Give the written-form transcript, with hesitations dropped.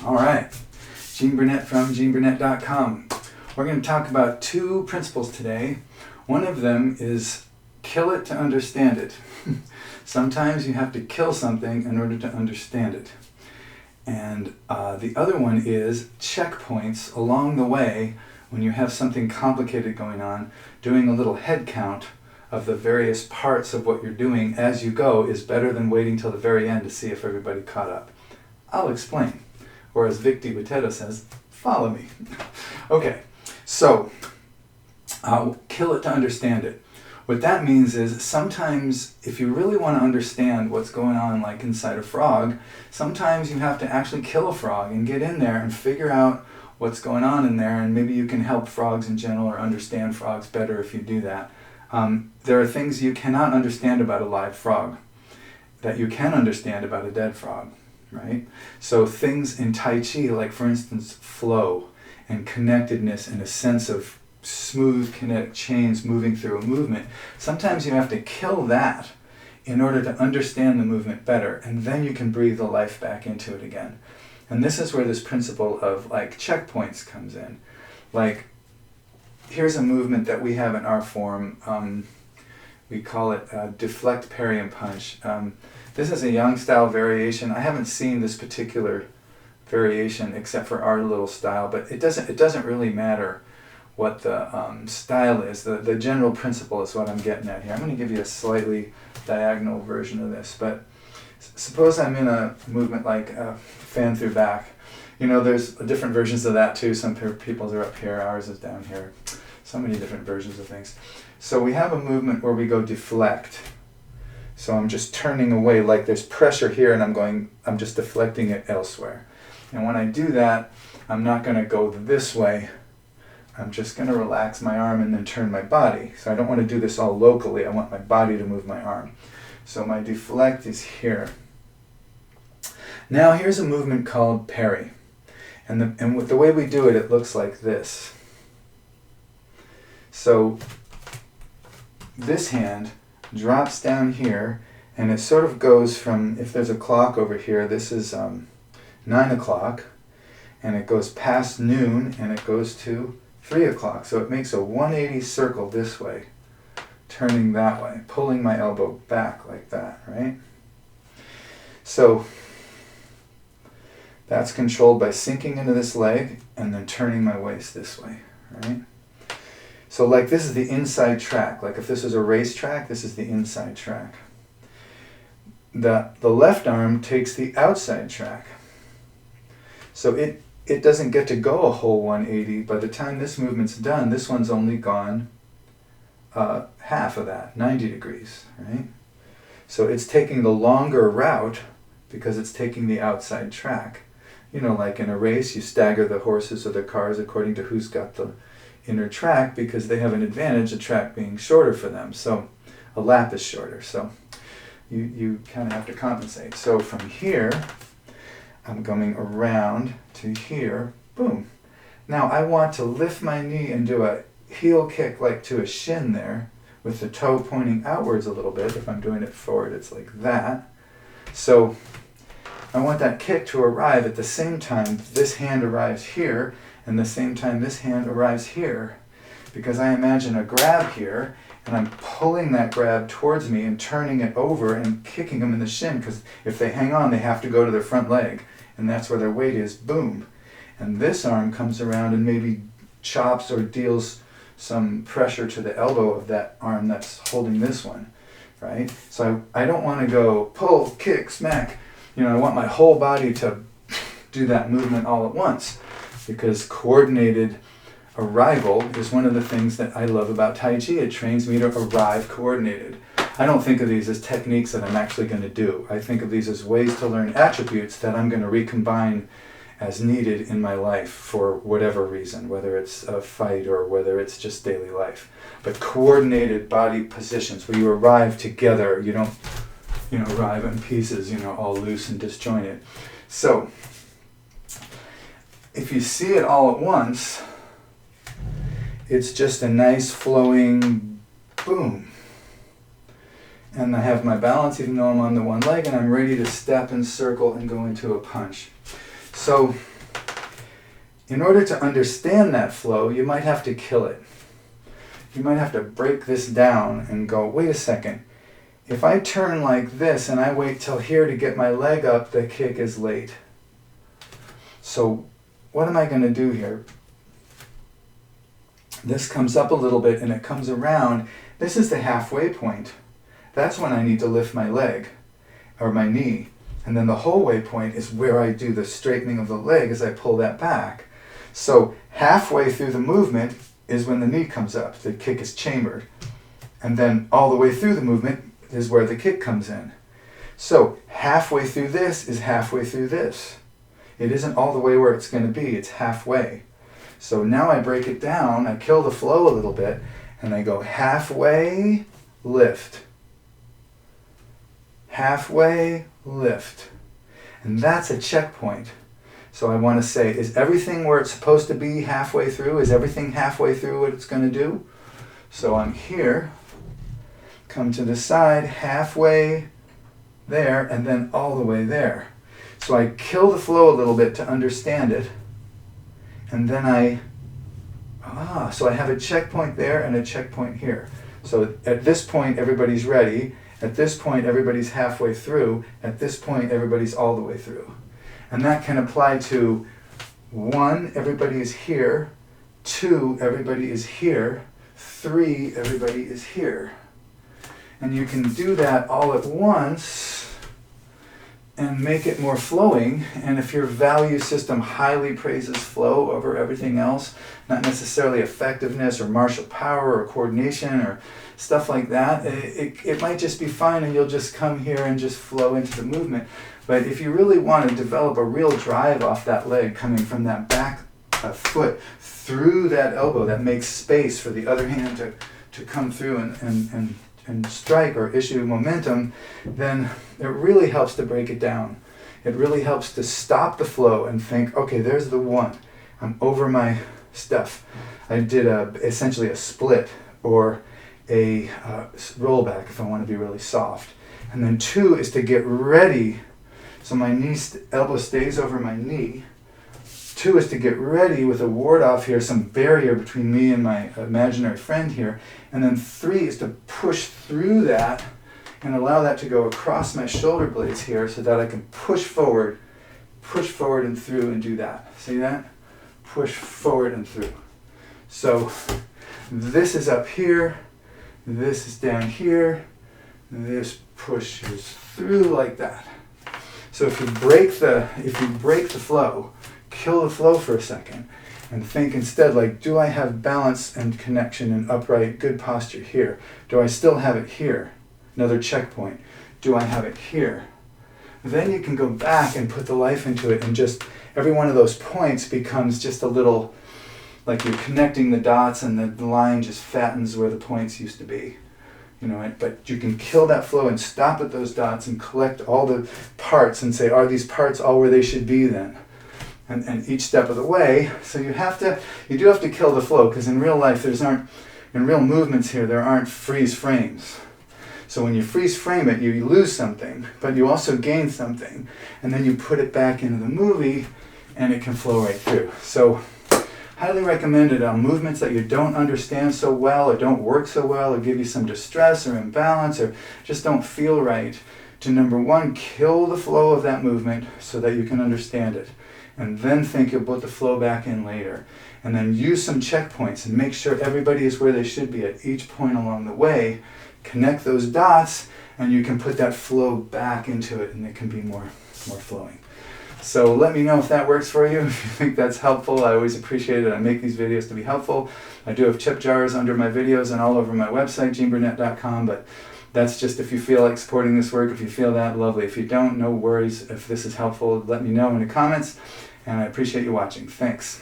All right, Gene Burnett from GeneBurnett.com. We're going to talk about two principles today. One of them is kill it to understand it. Sometimes you have to kill something in order to understand it. And the other one is checkpoints along the way when you have something complicated going on. Doing a little head count of the various parts of what you're doing as you go is better than waiting till the very end to see if everybody caught up. I'll explain. Or as Vic DiBotetto says, follow me. Okay, so kill it to understand it. What that means is sometimes if you really want to understand what's going on like inside a frog, sometimes you have to actually kill a frog and get in there and figure out what's going on in there, and maybe you can help frogs in general or understand frogs better if you do that. There are things you cannot understand about a live frog that you can understand about a dead frog, right? So things in Tai Chi, like for instance flow and connectedness and a sense of smooth kinetic chains moving through a movement, sometimes you have to kill that in order to understand the movement better, and then you can breathe the life back into it again. And this is where this principle of like checkpoints comes in. Like, here's a movement that we have in our form. We call it Deflect, Peri Punch. This is a young style variation. I haven't seen this particular variation except for our little style, but it doesn't really matter what the style is. The general principle is what I'm getting at here. I'm going to give you a slightly diagonal version of this, but suppose I'm in a movement like fan through back. You know, there's different versions of that too. Some people's are up here, ours is down here. So many different versions of things. So we have a movement where we go deflect. So I'm just turning away, like there's pressure here and I'm just deflecting it elsewhere. And when I do that, I'm not going to go this way. I'm just going to relax my arm and then turn my body. So I don't want to do this all locally. I want my body to move my arm. So my deflect is here. Now here's a movement called Parry. And with the way we do it, it looks like this. So this hand drops down here, and it sort of goes from, if there's a clock over here, this is 9 o'clock, and it goes past noon, and it goes to 3 o'clock. So it makes a 180 circle this way, turning that way, pulling my elbow back like that, right? So that's controlled by sinking into this leg and then turning my waist this way, right? So like this is the inside track. Like if this was a race track, this is the inside track. The left arm takes the outside track. So it doesn't get to go a whole 180. By the time this movement's done, this one's only gone half of that, 90 degrees, right? So it's taking the longer route because it's taking the outside track. You know, like in a race, you stagger the horses or the cars according to who's got the inner track because they have an advantage, the track being shorter for them. So a lap is shorter. So you kind of have to compensate. So from here, I'm going around to here, boom. Now I want to lift my knee and do a heel kick like to a shin there with the toe pointing outwards a little bit. If I'm doing it forward, it's like that. So I want that kick to arrive at the same time this hand arrives here and the same time this hand arrives here, because I imagine a grab here and I'm pulling that grab towards me and turning it over and kicking them in the shin, because if they hang on they have to go to their front leg and that's where their weight is, boom. And this arm comes around and maybe chops or deals some pressure to the elbow of that arm that's holding this one, right? So I don't want to go pull, kick, smack. You know, I want my whole body to do that movement all at once, because coordinated arrival is one of the things that I love about Tai Chi. It trains me to arrive coordinated. I don't think of these as techniques that I'm actually going to do. I think of these as ways to learn attributes that I'm going to recombine as needed in my life for whatever reason, whether it's a fight or whether it's just daily life. But coordinated body positions where you arrive together, you don't arrive in pieces, all loose and disjointed. So if you see it all at once, it's just a nice flowing boom. And I have my balance even though I'm on the one leg, and I'm ready to step and circle and go into a punch. So In order to understand that flow, you might have to kill it. You might have to break this down and go, wait a second. If I turn like this and I wait till here to get my leg up, the kick is late. So what am I going to do here? This comes up a little bit and it comes around. This is the halfway point. That's when I need to lift my leg or my knee. And then the whole way point is where I do the straightening of the leg as I pull that back. So halfway through the movement is when the knee comes up. The kick is chambered. And then all the way through the movement is where the kick comes in. So halfway through this is halfway through this. It isn't all the way where it's going to be. It's halfway. So now I break it down. I kill the flow a little bit. And I go halfway, lift. Halfway, lift. And that's a checkpoint. So I want to say, is everything where it's supposed to be halfway through? Is everything halfway through what it's going to do? So I'm here, come to the side, halfway there, and then all the way there. So I kill the flow a little bit to understand it. And then so I have a checkpoint there and a checkpoint here. So at this point, everybody's ready. At this point, everybody's halfway through. At this point, everybody's all the way through. And that can apply to 1, everybody is here. 2, everybody is here. 3, everybody is here. And you can do that all at once and make it more flowing. And if your value system highly praises flow over everything else, not necessarily effectiveness or martial power or coordination or stuff like that, it might just be fine and you'll just come here and just flow into the movement. But if you really want to develop a real drive off that leg coming from that back foot through that elbow that makes space for the other hand to come through and strike or issue momentum, then it really helps to break it down. It really helps to stop the flow and think, okay, there's the 1. I'm over my stuff. I did essentially a split or a rollback if I want to be really soft. And then 2 is to get ready. So my elbow stays over my knee. 2 is to get ready with a ward off here, some barrier between me and my imaginary friend here. And then 3 is to push through that and allow that to go across my shoulder blades here so that I can push forward and through and do that. See that? Push forward and through. So this is up here, this is down here, this pushes through like that. So if you break the flow, kill the flow for a second, and think instead like, do I have balance and connection and upright, good posture here? Do I still have it here? Another checkpoint. Do I have it here? Then you can go back and put the life into it, and just every one of those points becomes just a little, like you're connecting the dots and the line just fattens where the points used to be. But you can kill that flow and stop at those dots and collect all the parts and say, are these parts all where they should be then? And each step of the way. So you do have to kill the flow, because in real life in real movements here, there aren't freeze frames. So when you freeze frame it, you lose something, but you also gain something. And then you put it back into the movie and it can flow right through. So highly recommended on movements that you don't understand so well or don't work so well or give you some distress or imbalance or just don't feel right, to number 1, kill the flow of that movement so that you can understand it. And then think you'll put the flow back in later. And then use some checkpoints and make sure everybody is where they should be at each point along the way. Connect those dots and you can put that flow back into it and it can be more flowing. So let me know if that works for you, if you think that's helpful. I always appreciate it. I make these videos to be helpful. I do have tip jars under my videos and all over my website, GeneBurnett.com, but that's just if you feel like supporting this work. If you feel that, lovely. If you don't, no worries. If this is helpful, let me know in the comments, and I appreciate you watching. Thanks.